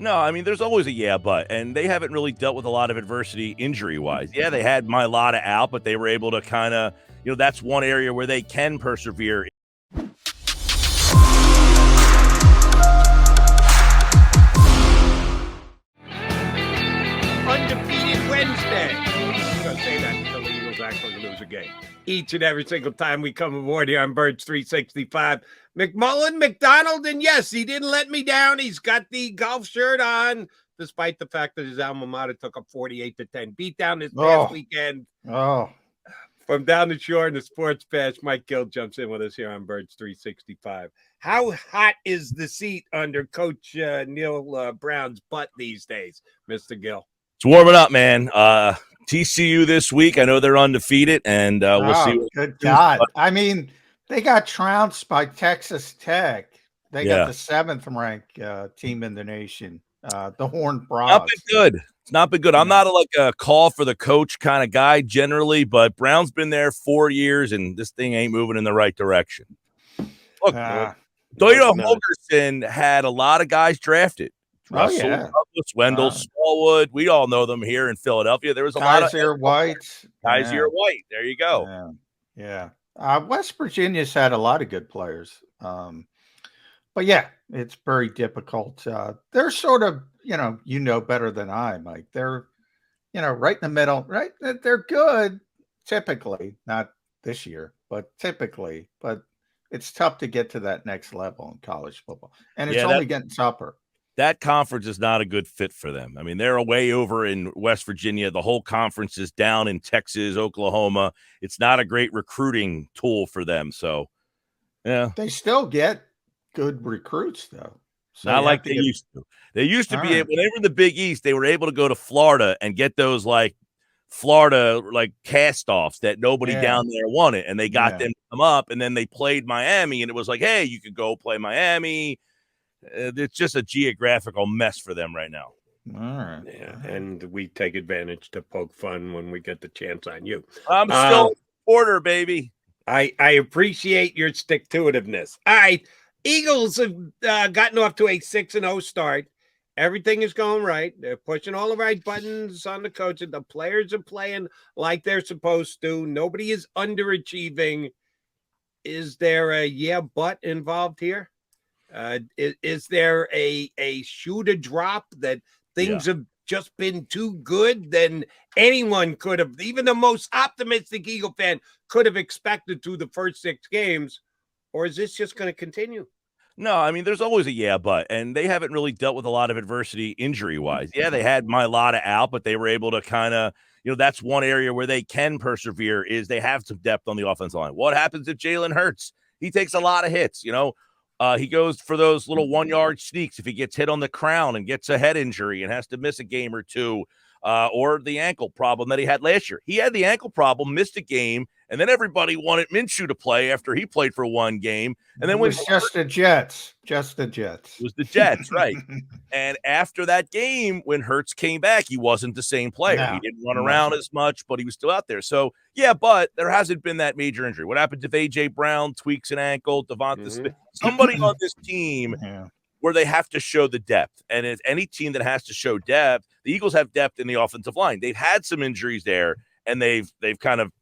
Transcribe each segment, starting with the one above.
No, I mean, there's always a yeah, but, and they haven't really dealt with a lot of adversity injury-wise. Yeah, they had Mailata out, but they were able to kind of, that's one area where they can persevere. Undefeated Wednesday. I'm going to say that until the Eagles actually lose a game. Each and every single time we come aboard here on Birds 365. McMullen, McDonald, and yes, he didn't let me down. He's got the golf shirt on, despite the fact that his alma mater took a 48-10 beatdown this past weekend. From down the shore in the sports patch, Mike Gill jumps in with us here on Birds 365. How hot is the seat under Coach Neil Brown's butt these days, Mr. Gill? It's warming up, man. TCU this week. I know they're undefeated, and we'll see. Good God. I mean, they got trounced by Texas Tech. They got the 7th-ranked team in the nation, the Horned Frogs. Not been good. It's not been good. I'm not a call for the coach kind of guy generally, but Brown's been there 4 years, and this thing ain't moving in the right direction. Look, Doyle Holgerson had a lot of guys drafted. Russell, Douglas, Wendell, Smallwood. We all know them here in Philadelphia. There was a lot of White. Kaiser White. There you go. Yeah. West Virginia's had a lot of good players. But yeah, it's very difficult. They're sort of, you better than I, Mike. They're, right in the middle, right? They're good typically, not this year, but typically. But it's tough to get to that next level in college football. And it's only getting tougher. That conference is not a good fit for them. I mean, they're away over in West Virginia. The whole conference is down in Texas, Oklahoma. It's not a great recruiting tool for them. So, yeah. They still get good recruits, though. So not like they used to. They used to be able, when they were in the Big East, they were able to go to Florida and get those, Florida, cast-offs that nobody down there wanted. And they got them to come up, and then they played Miami, and it was like, hey, you could go play Miami. It's just a geographical mess for them right now. All right. Yeah, and we take advantage to poke fun when we get the chance on you. I'm still a supporter, baby. I appreciate your stick-to-itiveness. All right, Eagles have gotten off to a 6-0 start. Everything is going right. They're pushing all the right buttons on the coaches. The players are playing like they're supposed to. Nobody is underachieving. Is there a but involved here? Is there a shoe to drop that things have just been too good than anyone could have, even the most optimistic Eagle fan could have expected through the first 6 games? Or is this just going to continue? No, I mean, there's always a yeah, but, and they haven't really dealt with a lot of adversity injury-wise. Yeah, they had Mailata out, but they were able to kind of, that's one area where they can persevere is they have some depth on the offensive line. What happens if Jalen hurts? He takes a lot of hits, he goes for those little 1-yard sneaks if he gets hit on the crown and gets a head injury and has to miss a game or two, or the ankle problem that he had last year. He had the ankle problem, missed a game, and then everybody wanted Minshew to play after he played for one game. And then it was just the Jets. It was the Jets, right. And after that game, when Hurts came back, he wasn't the same player. No, he didn't run around as much, but he was still out there. So, yeah, but there hasn't been that major injury. What happened if A.J. Brown tweaks an ankle, Devonta Smith? Somebody on this team where they have to show the depth. And if any team that has to show depth, the Eagles have depth in the offensive line. They've had some injuries there, and they've kind of,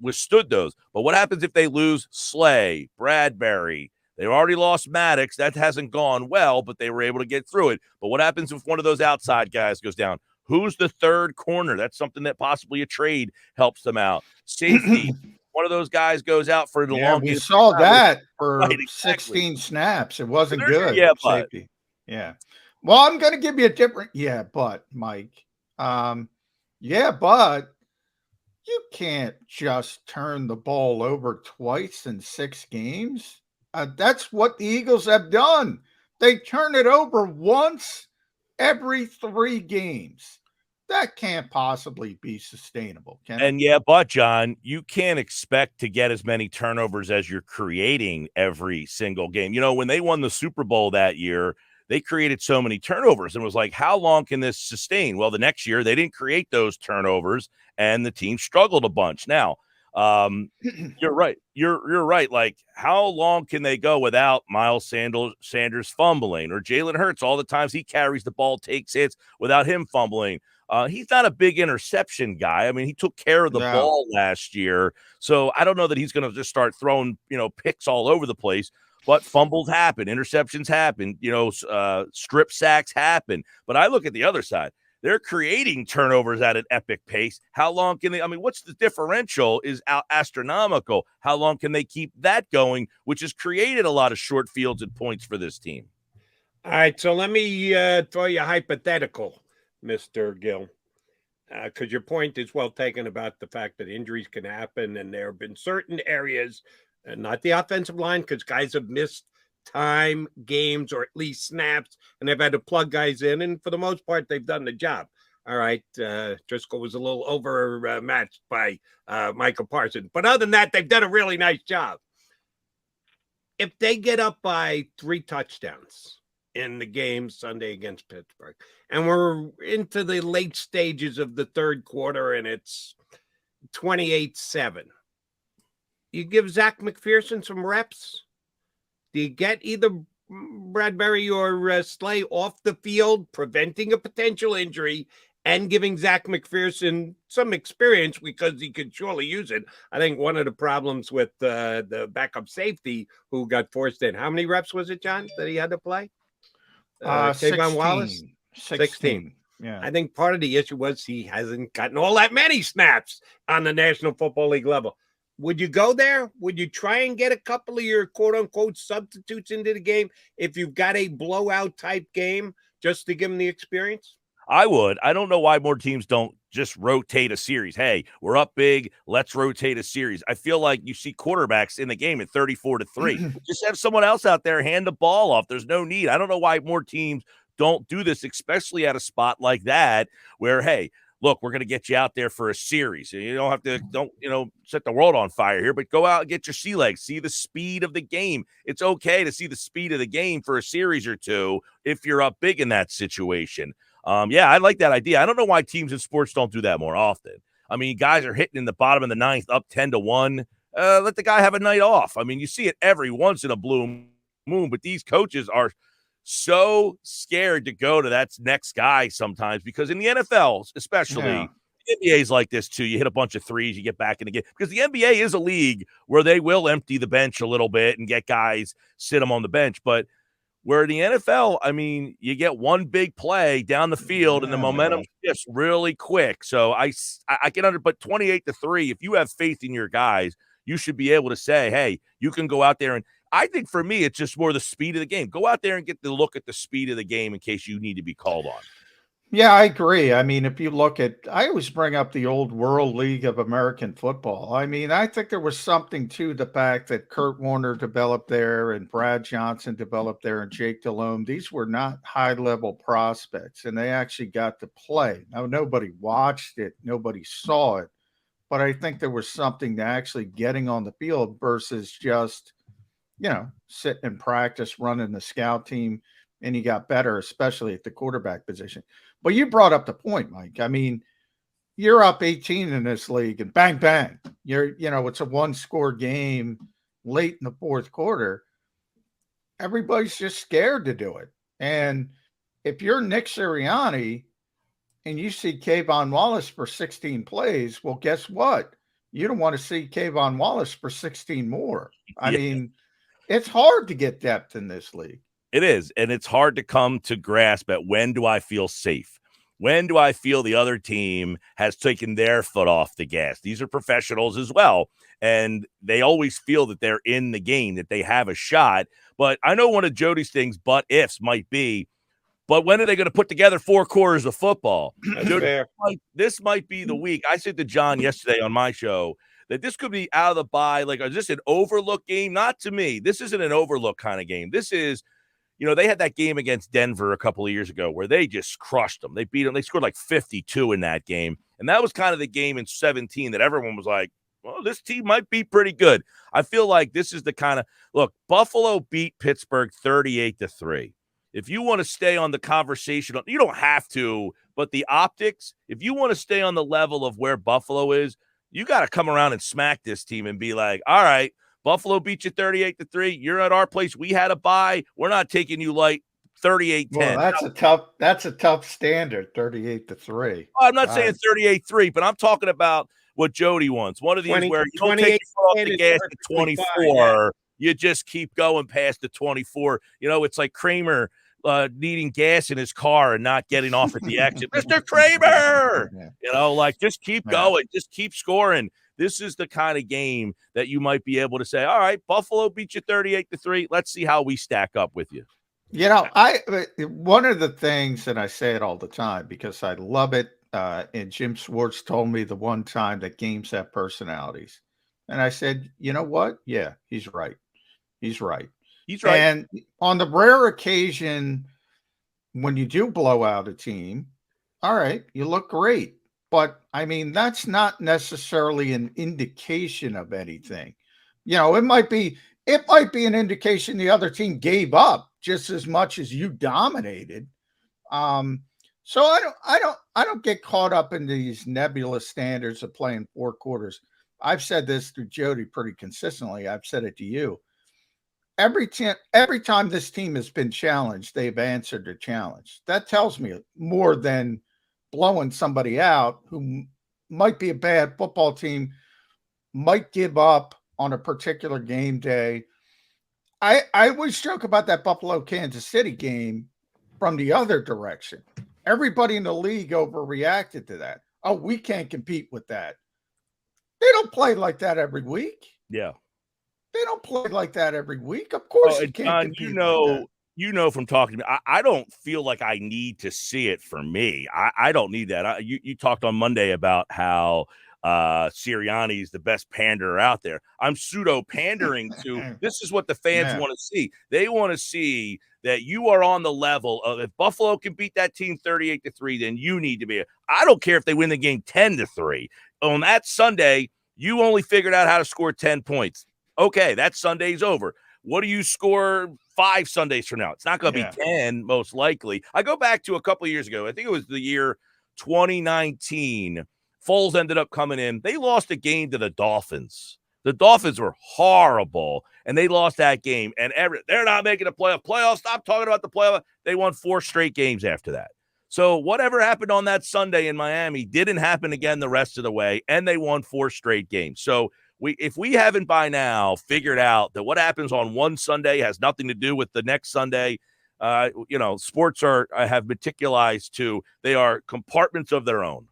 withstood those. But what happens if they lose Slay, Bradbury? They've already lost Maddox. That hasn't gone well, but they were able to get through it. But what happens if one of those outside guys goes down? Who's the third corner? That's something that possibly a trade helps them out. Safety, one of those guys goes out for the long. We saw that for 16 snaps. It wasn't good. Yeah, safety. Yeah. Well, I'm going to give you a different Mike. But you can't just turn the ball over twice in 6 games. That's what the Eagles have done. They turn it over once every 3 games. That can't possibly be sustainable, can it? And but John, you can't expect to get as many turnovers as you're creating every single game. When they won the Super Bowl that year, they created so many turnovers and was like, how long can this sustain? Well, the next year they didn't create those turnovers and the team struggled a bunch. Now, You're right. You're right. Like, how long can they go without Miles Sanders fumbling, or Jalen Hurts all the times he carries the ball, takes hits without him fumbling? He's not a big interception guy. I mean, he took care of the ball last year, so I don't know that he's going to just start throwing, picks all over the place. But fumbles happen, interceptions happen, strip sacks happen. But I look at the other side. They're creating turnovers at an epic pace. How long can they? I mean, what's the differential is astronomical. How long can they keep that going, which has created a lot of short fields and points for this team? All right, so let me throw you a hypothetical, Mr. Gill, because your point is well taken about the fact that injuries can happen, and there have been certain areas, and not the offensive line, because guys have missed time, games, or at least snaps, and they've had to plug guys in, and for the most part, they've done the job. All right, Driscoll was a little overmatched by Michael Parsons, but other than that, they've done a really nice job. If they get up by 3 touchdowns in the game Sunday against Pittsburgh, and we're into the late stages of the third quarter, and it's 28-7, you give Zach McPherson some reps? Do you get either Bradbury or Slay off the field, preventing a potential injury and giving Zach McPherson some experience, because he could surely use it? I think one of the problems with the backup safety who got forced in, how many reps was it, John, that he had to play? Kayvon Wallace? 16. Yeah. I think part of the issue was he hasn't gotten all that many snaps on the National Football League level. Would you go there? Would you try and get a couple of your quote-unquote substitutes into the game if you've got a blowout type game, just to give them the experience? I would. I don't know why more teams don't just rotate a series. Hey, we're up big. Let's rotate a series. I feel like you see quarterbacks in the game at 34-3. Just have someone else out there hand the ball off. There's no need. I don't know why more teams don't do this, especially at a spot like that where, hey, look, we're going to get you out there for a series. You don't have to, set the world on fire here, but go out and get your sea legs. See the speed of the game. It's okay to see the speed of the game for a series or two if you're up big in that situation. I like that idea. I don't know why teams in sports don't do that more often. I mean, guys are hitting in the bottom of the ninth, up 10-1. Let the guy have a night off. I mean, you see it every once in a blue moon, but these coaches are so scared to go to that next guy sometimes, because in the NFL, especially, the NBA is like this too. You hit a bunch of threes, you get back in the game, because the NBA is a league where they will empty the bench a little bit and get guys, sit them on the bench. But where in the NFL, I mean, you get one big play down the field and the momentum shifts really quick. So I get under, but 28-3, if you have faith in your guys, you should be able to say, hey, you can go out there. And I think for me, it's just more the speed of the game. Go out there and get the look at the speed of the game in case you need to be called on. Yeah, I agree. I mean, if you look at, I always bring up the old World League of American Football. I mean, I think there was something to the fact that Kurt Warner developed there and Brad Johnson developed there and Jake Delhomme. These were not high-level prospects, and they actually got to play. Now, nobody watched it. Nobody saw it. But I think there was something to actually getting on the field versus just, sitting in practice, running the scout team, and you got better, especially at the quarterback position. But you brought up the point, Mike. I mean, you're up 18 in this league and bang, bang. It's a 1-score game late in the fourth quarter. Everybody's just scared to do it. And if you're Nick Sirianni and you see Kayvon Wallace for 16 plays, well, guess what? You don't want to see Kayvon Wallace for 16 more. I mean, it's hard to get depth in this league. It is, and it's hard to come to grasp at when do I feel safe? When do I feel the other team has taken their foot off the gas? These are professionals as well, and they always feel that they're in the game, that they have a shot. But I know one of Jody's things, but ifs might be, but when are they going to put together 4 quarters of football? Jody, this might be the week. I said to John yesterday on my show that this could be out of the bye. Like, is this an overlook game? Not to me. This isn't an overlook kind of game. This is, they had that game against Denver a couple of years ago where they just crushed them. They beat them. They scored like 52 in that game. And that was kind of the game in 17 that everyone was like, well, this team might be pretty good. I feel like this is the kind of, look, Buffalo beat Pittsburgh 38-3. If you want to stay on the conversation, you don't have to, but the optics, if you want to stay on the level of where Buffalo is, You got to come around and smack this team and be like, all right, Buffalo beat you 38-3. You're at our place. We had a bye. We're not taking you light 38-10. Well, that's a tough standard, 38-3. I'm not saying 38-3, but I'm talking about what Jody wants. One of these where you don't take your foot off the gas at 24. Yeah. You just keep going past the 24. You know, it's like Kramer needing gas in his car and not getting off at the exit. Mr. Kramer! Yeah. You know, like, just keep going. Just keep scoring. This is the kind of game that you might be able to say, all right, Buffalo beat you 38-3. Let's see how we stack up with you. You know, one of the things, and I say it all the time because I love it, and Jim Schwartz told me the one time that games have personalities. And I said, you know what? Yeah, he's right. He's right. He's right. And on the rare occasion when you do blow out a team, all right, you look great. But, I mean, that's not necessarily an indication of anything. You know, it might be an indication the other team gave up just as much as you dominated. So I don't get caught up in these nebulous standards of playing 4 quarters. I've said this to Jody pretty consistently. I've said it to you. Every time this team has been challenged, they've answered the challenge. That tells me more than blowing somebody out who might be a bad football team, might give up on a particular game day. I always joke about that Buffalo-Kansas City game from the other direction. Everybody in the league overreacted to that. Oh, we can't compete with that. They don't play like that every week. Yeah. They don't play like that every week. Of course, you can't. John, you know from talking to me, I don't feel like I need to see it for me. I don't need that. You talked on Monday about how Sirianni is the best panderer out there. I'm pseudo pandering to. This is what the fans want to see. They want to see that you are on the level of, if Buffalo can beat that team 38-3, then you need to be. I don't care if they win the game 10-3. On that Sunday, you only figured out how to score 10 points. Okay, that Sunday's over. What do you score 5 Sundays from now? It's not going to be 10, most likely. I go back to a couple of years ago. I think it was the year 2019. Foles ended up coming in. They lost a game to the Dolphins. The Dolphins were horrible, and they lost that game. And they're not making a playoff. Stop talking about the playoff. They won 4 straight games after that. So whatever happened on that Sunday in Miami didn't happen again the rest of the way, and they won 4 straight games. So if we haven't by now figured out that what happens on one Sunday has nothing to do with the next Sunday, sports have meticulized to, they are compartments of their own.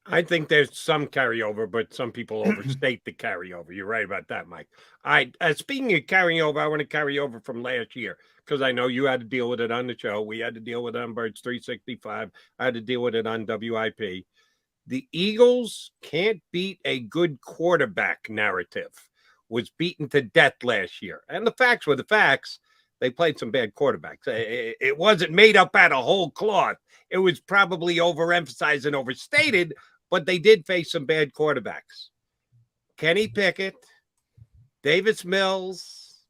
I think there's some carryover, but some people overstate the carryover. You're right about that, Mike. All right. Speaking of carrying over, I want to carry over from last year because I know you had to deal with it on the show. We had to deal with it on Birds 365. I had to deal with it on WIP. The Eagles can't beat a good quarterback narrative. Was beaten to death last year. And the facts were the facts. They played some bad quarterbacks. It wasn't made up out of whole cloth. It was probably overemphasized and overstated, but they did face some bad quarterbacks. Kenny Pickett, Davis Mills,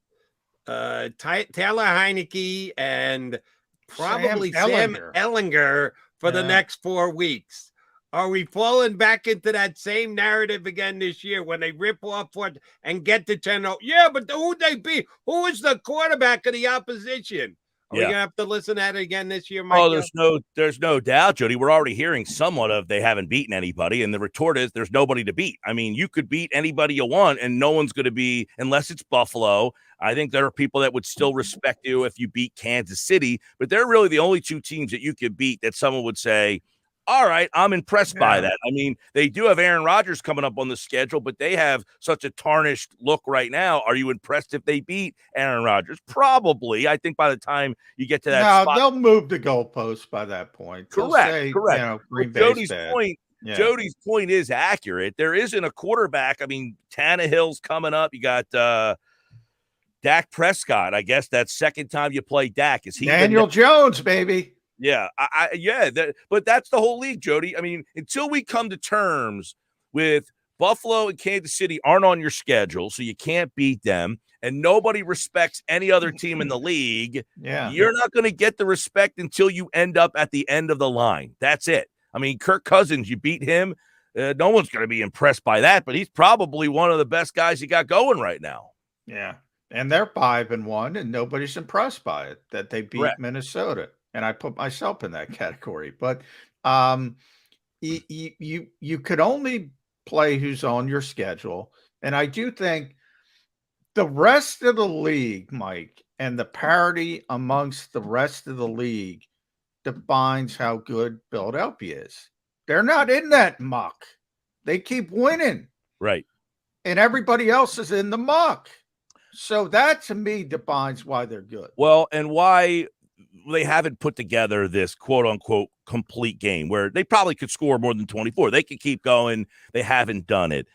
Taylor Heineke, and probably Sam Ehlinger for the next 4 weeks. Are we falling back into that same narrative again this year when they rip off what and get to 10-0? Yeah, but who'd they be? Who is the quarterback of the opposition? Are we going to have to listen to that again this year, Mike? Oh, there's no doubt, Jody. We're already hearing somewhat of they haven't beaten anybody, and the retort is there's nobody to beat. I mean, you could beat anybody you want, and no one's going to be, unless it's Buffalo. I think there are people that would still respect you if you beat Kansas City, but they're really the only 2 teams that you could beat that someone would say, all right, I'm impressed by that. I mean, they do have Aaron Rodgers coming up on the schedule, but they have such a tarnished look right now. Are you impressed if they beat Aaron Rodgers? Probably. I think by the time you get to that spot, they'll move the goalposts by that point. Correct. Jody's point is accurate. There isn't a quarterback. I mean, Tannehill's coming up. You got Dak Prescott. I guess that's second time you play Dak. Is he Daniel Jones, baby? Yeah, but that's the whole league, Jody. I mean, until we come to terms with Buffalo and Kansas City aren't on your schedule, so you can't beat them, and nobody respects any other team in the league, you're not going to get the respect until you end up at the end of the line. That's it. I mean, Kirk Cousins, you beat him. no one's going to be impressed by that, but he's probably one of the best guys you got going right now. Yeah. And they're 5-1, and nobody's impressed by it that they beat Correct. Minnesota. And I put myself in that category. But you could only play who's on your schedule. And I do think the rest of the league, Mike, and the parity amongst the rest of the league defines how good Philadelphia is. They're not in that muck. They keep winning. Right. And everybody else is in the muck. So that, to me, defines why they're good. Well, and why they haven't put together this quote-unquote complete game where they probably could score more than 24. They could keep going. They haven't done it.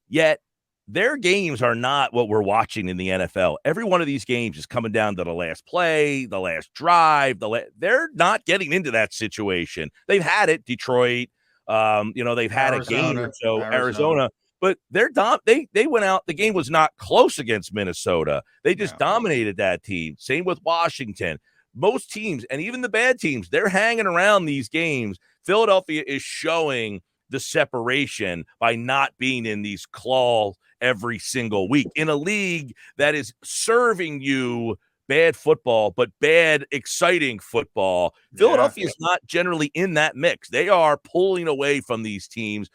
Yet their games are not what we're watching in the NFL. Every one of these games is coming down to the last play, the last drive. They're not getting into that situation. They've had it, Detroit. They've had Arizona, a game or so, Arizona. But they went out. The game was not close against Minnesota. They just dominated that team. Same with Washington. Most teams, and even the bad teams, they're hanging around these games. Philadelphia is showing the separation by not being in these claws every single week in a league that is serving you bad football, but bad, exciting football. Philadelphia is not generally in that mix. They are pulling away from these teams.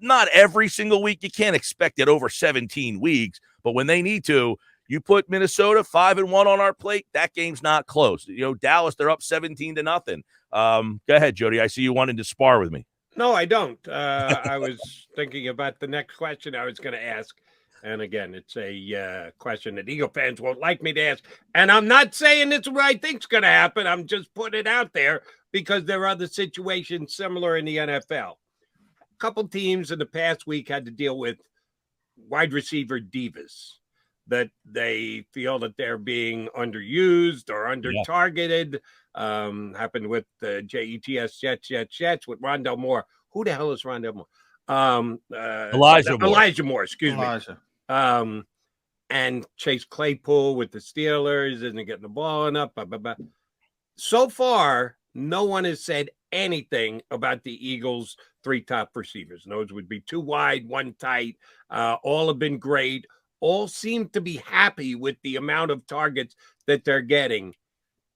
Not every single week. You can't expect it over 17 weeks, but when they need to, you put Minnesota 5-1 on our plate. That game's not close. Dallas, they're up 17-0. Go ahead, Jody. I see you wanted to spar with me. No, I don't. I was thinking about the next question I was going to ask. And again, it's a question that Eagle fans won't like me to ask. And I'm not saying it's what I think's going to happen. I'm just putting it out there because there are other situations similar in the NFL. A couple teams in the past week had to deal with wide receiver divas that they feel that they're being underused or under-targeted. Happened with the Jets with Rondell Moore. Who the hell is Rondell Moore? Elijah Moore, excuse me. And Chase Claypool with the Steelers isn't getting the ball enough. Blah, blah, blah. So far, no one has said anything about the Eagles' 3 top receivers. Those would be 2 wide, 1 tight. All have been great. All seem to be happy with the amount of targets that they're getting.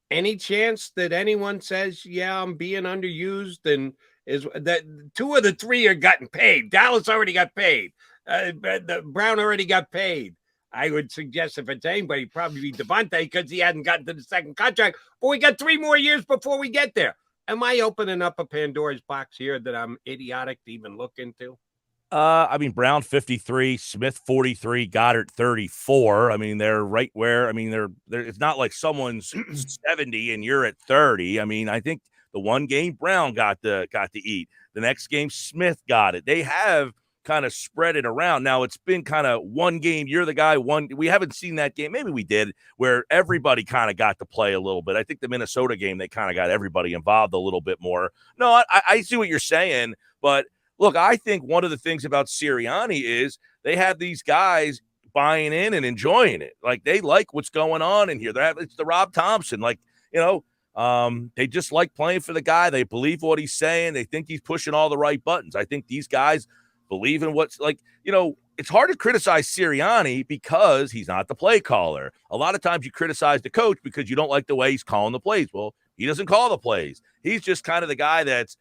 Any chance that anyone says, yeah, I'm being underused? And is that 2 of the 3 are gotten paid? Dallas already got paid. Brown already got paid. I would suggest if it's anybody, probably be Devontae because he hadn't gotten to the second contract. But we got 3 more years before we get there. Am I opening up a Pandora's box here that I'm idiotic to even look into? Brown 53, Smith 43, Goddard 34. They're right where. They're it's not like someone's 70 and you're at 30. I think the one game Brown got to eat. The next game Smith got it. They have kind of spread it around. Now it's been kind of one game. You're the guy. We haven't seen that game. Maybe we did where everybody kind of got to play a little bit. I think the Minnesota game they kind of got everybody involved a little bit more. No, I see what you're saying, but. Look, I think one of the things about Sirianni is they have these guys buying in and enjoying it. Like, they like what's going on in here. It's the Rob Thompson. They just like playing for the guy. They believe what he's saying. They think he's pushing all the right buttons. I think these guys believe in it's hard to criticize Sirianni because he's not the play caller. A lot of times you criticize the coach because you don't like the way he's calling the plays. Well, he doesn't call the plays. He's just kind of the guy that's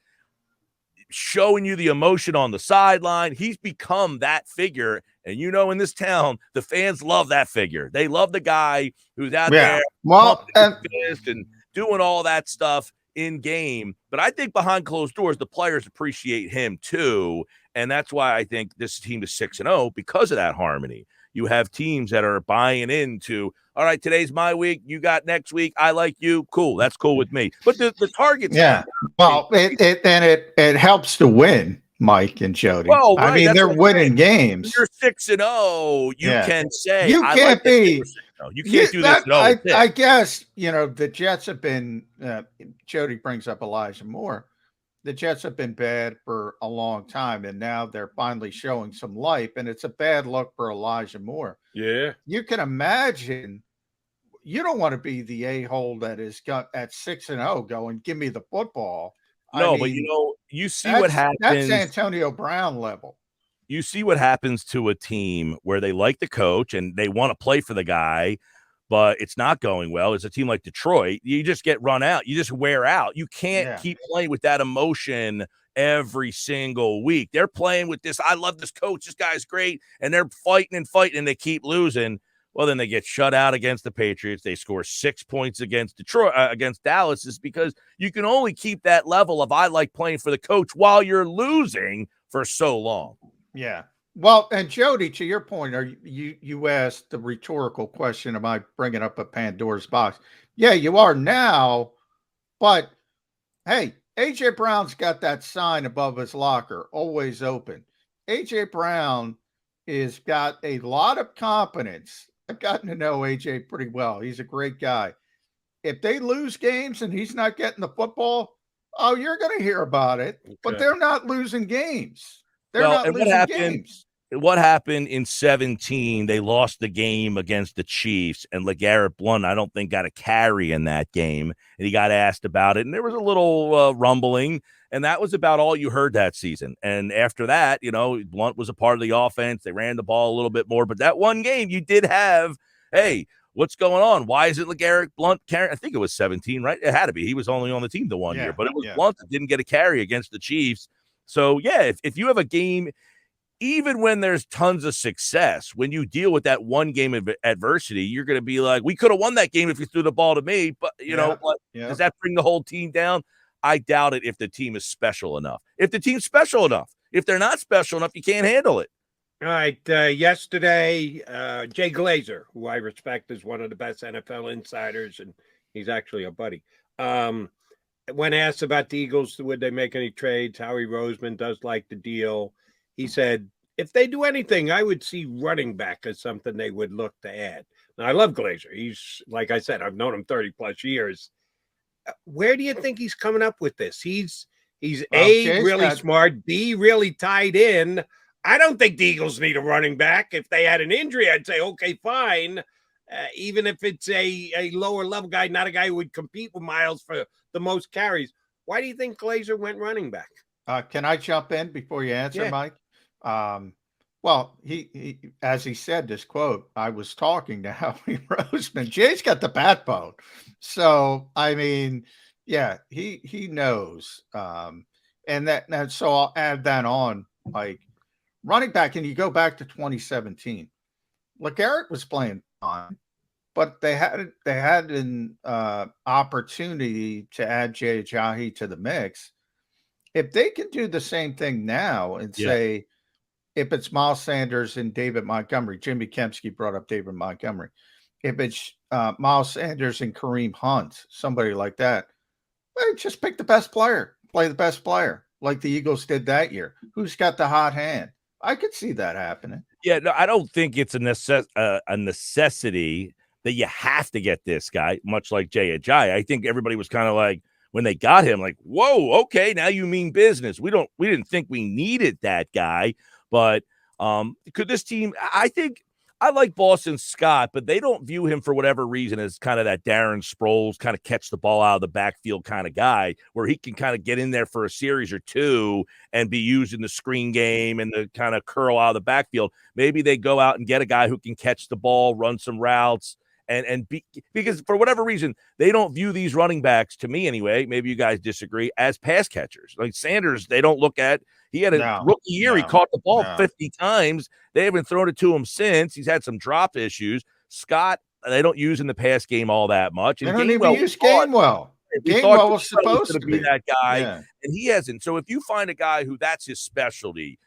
showing you the emotion on the sideline. He's become that figure. And in this town, the fans love that figure. They love the guy who's out there and doing all that stuff in game. But I think behind closed doors, the players appreciate him too. And that's why I think this team is 6-0 because of that harmony. You have teams that are buying into, all right, today's my week. You got next week. I like you. Cool. That's cool with me. But the targets. Yeah. Well, it helps to win, Mike and Jody. Well, right, they're winning games. You're 6-0. You can say you can't be. You can't do this. I guess the Jets have been. Jody brings up Elijah Moore. The Jets have been bad for a long time, and now they're finally showing some life, and it's a bad look for Elijah Moore. Yeah. You can imagine you don't want to be the a-hole that is got at 6-0 going, give me the football. No, but you see what That's happens. Antonio Brown level. You see what happens to a team where they like the coach and they want to play for the guy, but it's not going well. It's a team like Detroit. You just get run out. You just wear out. You can't keep playing with that emotion every single week. They're playing with this. I love this coach. This guy's great. And they're fighting and they keep losing. Well, then they get shut out against the Patriots. They score 6 points against Detroit, against Dallas, is because you can only keep that level of I like playing for the coach while you're losing for so long. Yeah. Well, and Jody, to your point, you asked the rhetorical question, am I bringing up a Pandora's box? Yeah, you are now, but hey, A.J. Brown's got that sign above his locker, always open. A.J. Brown is got a lot of confidence. I've gotten to know A.J. pretty well. He's a great guy. If they lose games and he's not getting the football, oh, you're going to hear about it, but they're not losing games. They're not losing games. What happened in 2017? They lost the game against the Chiefs, and LeGarrette Blount, I don't think, got a carry in that game, and he got asked about it, and there was a little rumbling, and that was about all you heard that season. And after that, Blount was a part of the offense. They ran the ball a little bit more, but that one game you did have, hey, what's going on? Why isn't LeGarrette Blount carrying? I think it was 17, right? It had to be. He was only on the team the one year, but it was Blount that didn't get a carry against the Chiefs. So, yeah, if you have a game, even when there's tons of success, when you deal with that one game of adversity, you're going to be like, we could have won that game if you threw the ball to me. But, does that bring the whole team down? I doubt it if the team is special enough. If the team's special enough. If they're not special enough, you can't handle it. All right. Yesterday, Jay Glazer, who I respect as one of the best NFL insiders, and he's actually a buddy, when asked about the Eagles, would they make any trades? Howie Roseman does like the deal. He said, if they do anything, I would see running back as something they would look to add. Now, I love Glazer. He's, like I said, I've known him 30 plus years. Where do you think he's coming up with this? He's really smart, B, really tied in. I don't think the Eagles need a running back. If they had an injury, I'd say, okay, fine. Even if it's a lower level guy, not a guy who would compete with Miles for the most carries. Why do you think Glazer went running back? Can I jump in before you answer, Mike? Well, he as he said this quote, I was talking to Howie Roseman. Jay's got the backbone. So, I mean, yeah, he knows. And so I'll add that on, like running back, and you go back to 2017. LeGarrette was playing fine, but they had an opportunity to add Jay Ajayi to the mix. If they can do the same thing now and say, if it's Miles Sanders and David Montgomery, Jimmy Kempski brought up David Montgomery. If it's Miles Sanders and Kareem Hunt, somebody like that, well, just pick the best player, play the best player, like the Eagles did that year. Who's got the hot hand? I could see that happening. Yeah, no, I don't think it's a necessity that you have to get this guy, much like Jay Ajayi. I think everybody was kind of like, when they got him, like, whoa, okay, now you mean business. We didn't think we needed that guy, but could this team? I think I like Boston Scott, but they don't view him for whatever reason as kind of that Darren Sproles kind of catch the ball out of the backfield kind of guy, where he can kind of get in there for a series or two and be used in the screen game and the kind of curl out of the backfield. Maybe they go out and get a guy who can catch the ball, run some routes. Because for whatever reason, they don't view these running backs, to me anyway, maybe you guys disagree, as pass catchers. Like Sanders, they don't look at. He had a rookie year. He caught the ball 50 times. They haven't thrown it to him since. He's had some drop issues. Scott, they don't use in the pass game all that much. And they don't even use Gainwell. Gainwell was supposed to be that guy, and he hasn't. So if you find a guy who that's his specialty,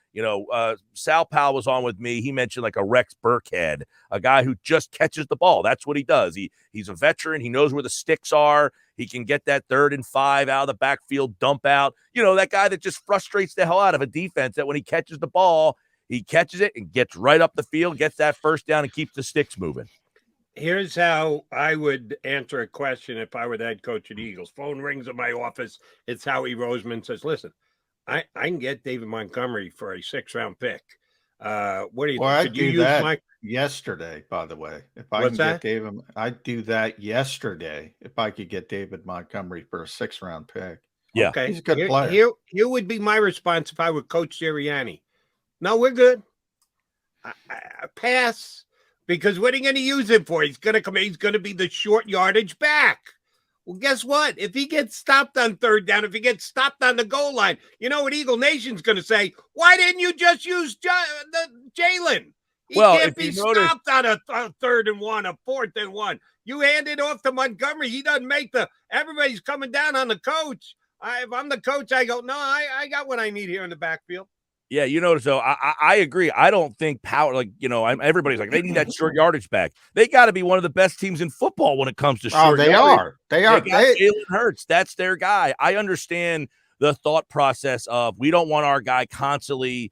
Sal Powell was on with me. He mentioned like a Rex Burkhead, a guy who just catches the ball. That's what he does. He's a veteran. He knows where the sticks are. He can get that 3rd and 5 out of the backfield, dump out. That guy that just frustrates the hell out of a defense, that when he catches the ball, he catches it and gets right up the field, gets that first down, and keeps the sticks moving. Here's how I would answer a question if I were the head coach of the Eagles. Phone rings at my office. It's Howie Roseman, says, listen, I can get David Montgomery for a 6th-round pick. What do you think? I'd do that yesterday, by the way. If I can get David, I'd do that yesterday if I could get David Montgomery for a 6th-round pick. Yeah. Okay. He's a good player. Here would be my response if I were Coach Sirianni. No, we're good. I pass, because what are you going to use him for? He's going to come in. He's going to be the short yardage back. Well, guess what? If he gets stopped on third down, if he gets stopped on the goal line, you know what Eagle Nation's going to say? Why didn't you just use Jalen? He can't be stopped on a 3rd and 1, a 4th and 1. You hand it off to Montgomery. He doesn't make everybody's coming down on the coach. If I'm the coach, I go, no, I got what I need here in the backfield. Yeah, so I agree. I don't think power, everybody's like, they need that short yardage back. They got to be one of the best teams in football when it comes to short yardage. They are. Jalen Hurts. That's their guy. I understand the thought process of we don't want our guy constantly,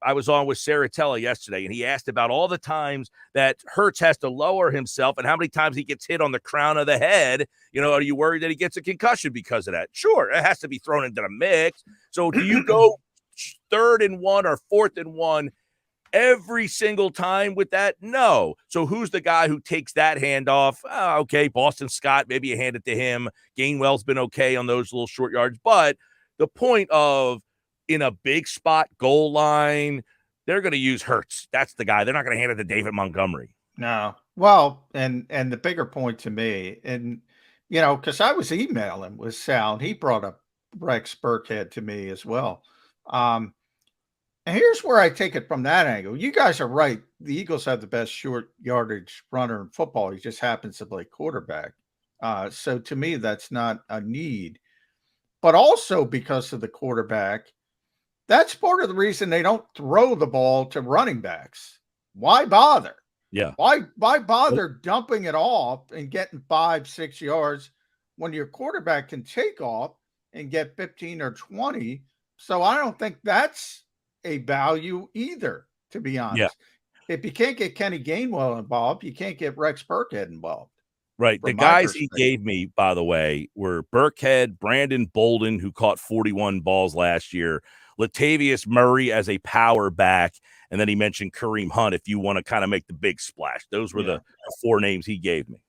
I was on with Saratella yesterday, and he asked about all the times that Hurts has to lower himself and how many times he gets hit on the crown of the head. Are you worried that he gets a concussion because of that? Sure, it has to be thrown into the mix. So do you go 3rd and 1 or 4th and 1 every single time with that? No. So who's the guy who takes that handoff? Okay, Boston Scott, maybe you hand it to him. Gainwell's been okay on those little short yards. But the point of in a big spot goal line, they're going to use Hurts. That's the guy. They're not going to hand it to David Montgomery. No. Well, and the bigger point to me, and because I was emailing with Sal, and he brought up Rex Burkhead to me as well. And here's where I take it from that angle. You guys are right. The Eagles have the best short yardage runner in football. He just happens to play quarterback. So to me, that's not a need. But also because of the quarterback, that's part of the reason they don't throw the ball to running backs. Why bother? Yeah. Why bother dumping it off and getting 5-6 yards when your quarterback can take off and get 15 or 20? So I don't think that's a value either, to be honest. Yeah. If you can't get Kenny Gainwell involved, you can't get Rex Burkhead involved. Right. The guys he gave me, by the way, were Burkhead, Brandon Bolden, who caught 41 balls last year, Latavius Murray as a power back, and then he mentioned Kareem Hunt if you want to kind of make the big splash. Those were the 4 names he gave me.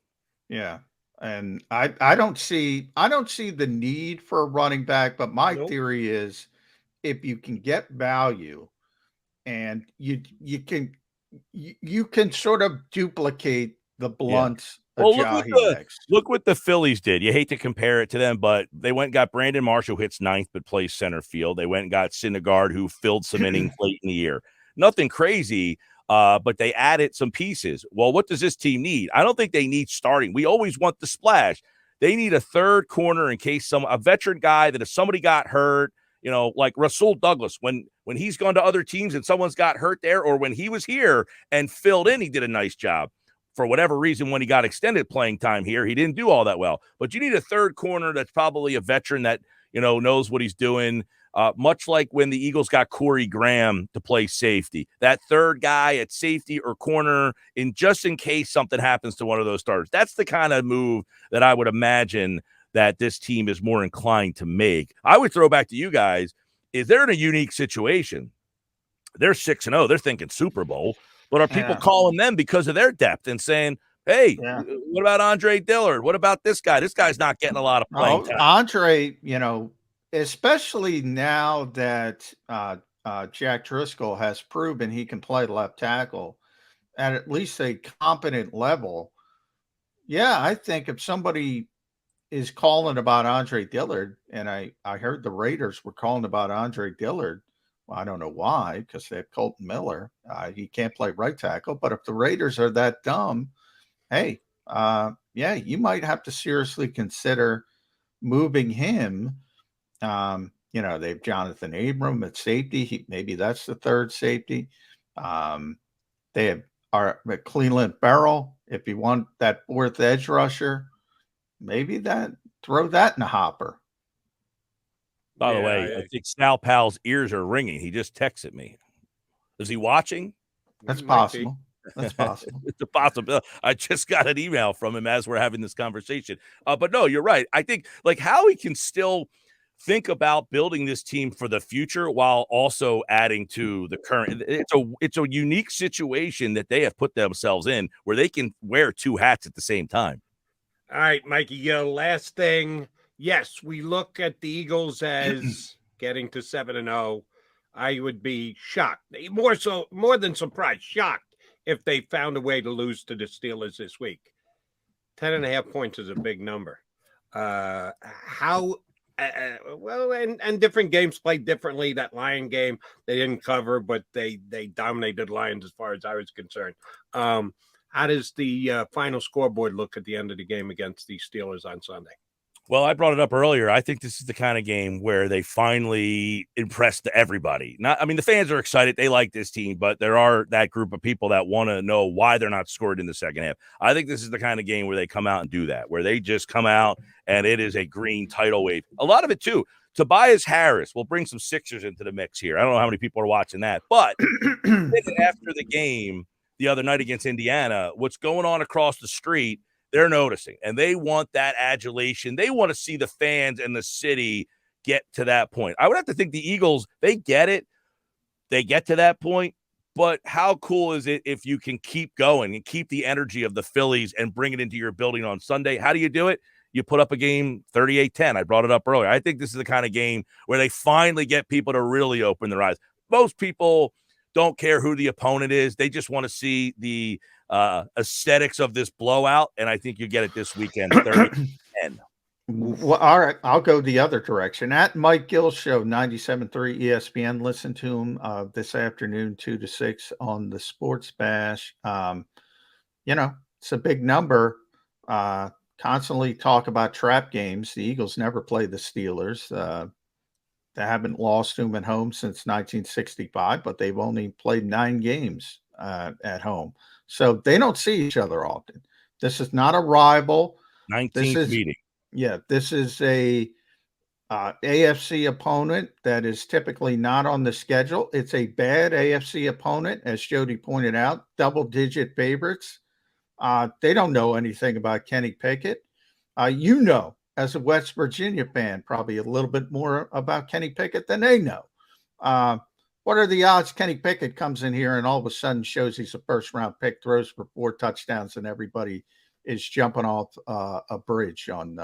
Yeah. And I don't see the need for a running back, but my theory is if you can get value and you can sort of duplicate the blunts. Well, look what the Phillies did. You hate to compare it to them, but they went and got Brandon Marshall, hits 9th, but plays center field. They went and got Syndergaard, who filled some innings late in the year. Nothing crazy, but they added some pieces. Well, what does this team need? I don't think they need starting. We always want the splash. They need a third corner in case a veteran guy that if somebody got hurt, like Rasul Douglas, when he's gone to other teams and someone's got hurt there, or when he was here and filled in, he did a nice job. For whatever reason, when he got extended playing time here, he didn't do all that well. But you need a third corner that's probably a veteran that, knows what he's doing, much like when the Eagles got Corey Graham to play safety. That third guy at safety or corner, just in case something happens to one of those starters. That's the kind of move that I would imagine that this team is more inclined to make. I would throw back to you guys, is they're in a unique situation. They're 6-0. They're thinking Super Bowl. But are people calling them because of their depth and saying, hey, what about Andre Dillard? What about this guy? This guy's not getting a lot of playing time. Andre, especially now that Jack Driscoll has proven he can play left tackle at least a competent level. Yeah, I think if somebody is calling about Andre Dillard, and I heard the Raiders were calling about Andre Dillard, I don't know why, because they have Colton Miller. He can't play right tackle. But if the Raiders are that dumb, hey, you might have to seriously consider moving him. They have Jonathan Abram at safety. Maybe that's the third safety. They have Cleveland Barrel. If you want that fourth edge rusher, maybe throw that in the hopper. By the way, I think Sal Powell's ears are ringing. He just texted me. Is he watching? That's possible. That's possible. It's a possibility. I just got an email from him as we're having this conversation. But no, you're right. I think Howie can still think about building this team for the future while also adding to the current. It's a unique situation that they have put themselves in where they can wear 2 hats at the same time. All right, Mikey Gill, last thing. yes, we look at the Eagles as getting to 7-0. I would be shocked, more than surprised, shocked if they found a way to lose to the Steelers this week. 10.5 points is a big number. And different games played differently. That Lion game, they didn't cover, but they dominated Lions as far as I was concerned. How does the final scoreboard look at the end of the game against the Steelers on Sunday? Well, I brought it up earlier. I think this is the kind of game where they finally impressed everybody. The fans are excited. They like this team, but there are that group of people that want to know why they're not scored in the second half. I think this is the kind of game where they come out and do that, where they just come out and it is a green tidal wave. A lot of it, too. Tobias Harris will bring some Sixers into the mix here. I don't know how many people are watching that, but after the game the other night against Indiana, what's going on across the street, they're noticing, and they want that adulation. They want to see the fans and the city get to that point. I would have to think the Eagles, they get it. They get to that point, but how cool is it if you can keep going and keep the energy of the Phillies and bring it into your building on Sunday? How do you do it? You put up a game 38-10. I brought it up earlier. I think this is the kind of game where they finally get people to really open their eyes. Most people don't care who the opponent is. They just want to see the aesthetics of this blowout, and I think you get it this weekend. 30-10. Well, all right, I'll go the other direction. At Mike Gill Show, 97.3 ESPN. Listen to him this afternoon, 2 to 6 on the Sports Bash. It's a big number. Constantly talk about trap games. The Eagles never play the Steelers. They haven't lost to them at home since 1965, but they've only played 9 games at home. So they don't see each other often. This is not a rival. 19th meeting. Yeah, this is a AFC opponent that is typically not on the schedule. It's a bad AFC opponent, as Jody pointed out, double-digit favorites. They don't know anything about Kenny Pickett. As a West Virginia fan, probably a little bit more about Kenny Pickett than they know. What are the odds Kenny Pickett comes in here and all of a sudden shows he's a first-round pick, throws for 4 touchdowns, and everybody is jumping off a bridge on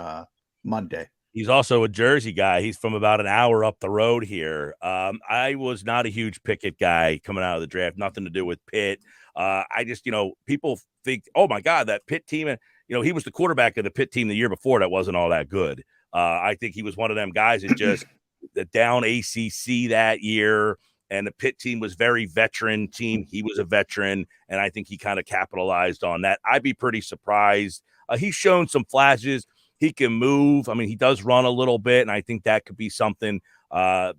Monday? He's also a Jersey guy. He's from about an hour up the road here. I was not a huge Pickett guy coming out of the draft. Nothing to do with Pitt. I just, people think, oh, my God, that Pitt team. And, he was the quarterback of the Pitt team the year before that wasn't all that good. I think he was one of them guys that just the down ACC that year. And the Pitt team was very veteran team. He was a veteran, and I think he kind of capitalized on that. I'd be pretty surprised. He's shown some flashes. He can move. He does run a little bit, and I think that could be something. I'm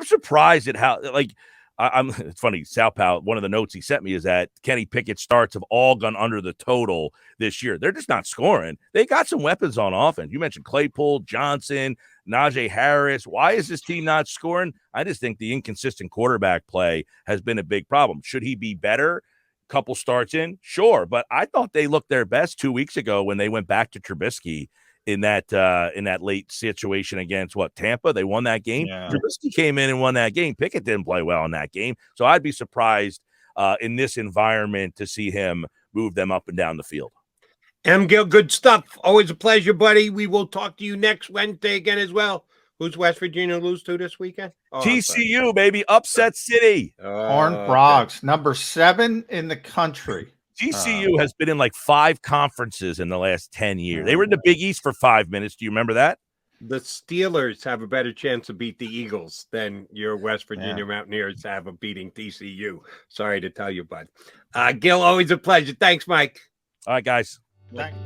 surprised at how, it's funny, Salpow, one of the notes he sent me is that Kenny Pickett starts have all gone under the total this year. They're just not scoring. They got some weapons on offense. You mentioned Claypool, Johnson, Najee Harris. Why is this team not scoring? I just think the inconsistent quarterback play has been a big problem. Should he be better? Couple starts in? Sure. But I thought they looked their best 2 weeks ago when they went back to Trubisky in that late situation against Tampa. They won that game. Yeah. Trubisky came in and won that game. Pickett didn't play well in that game. So I'd be surprised in this environment to see him move them up and down the field. M. Gill, good stuff. Always a pleasure, buddy. We will talk to you next Wednesday again as well. Who's West Virginia lose to this weekend? TCU, baby. Upset City. Horned Frogs, number 7 in the country. TCU has been in like 5 conferences in the last 10 years. They were in the Big East for 5 minutes. Do you remember that? The Steelers have a better chance to beat the Eagles than your West Virginia Mountaineers have of beating TCU. Sorry to tell you, bud. Gill, always a pleasure. Thanks, Mike. All right, guys. Thanks.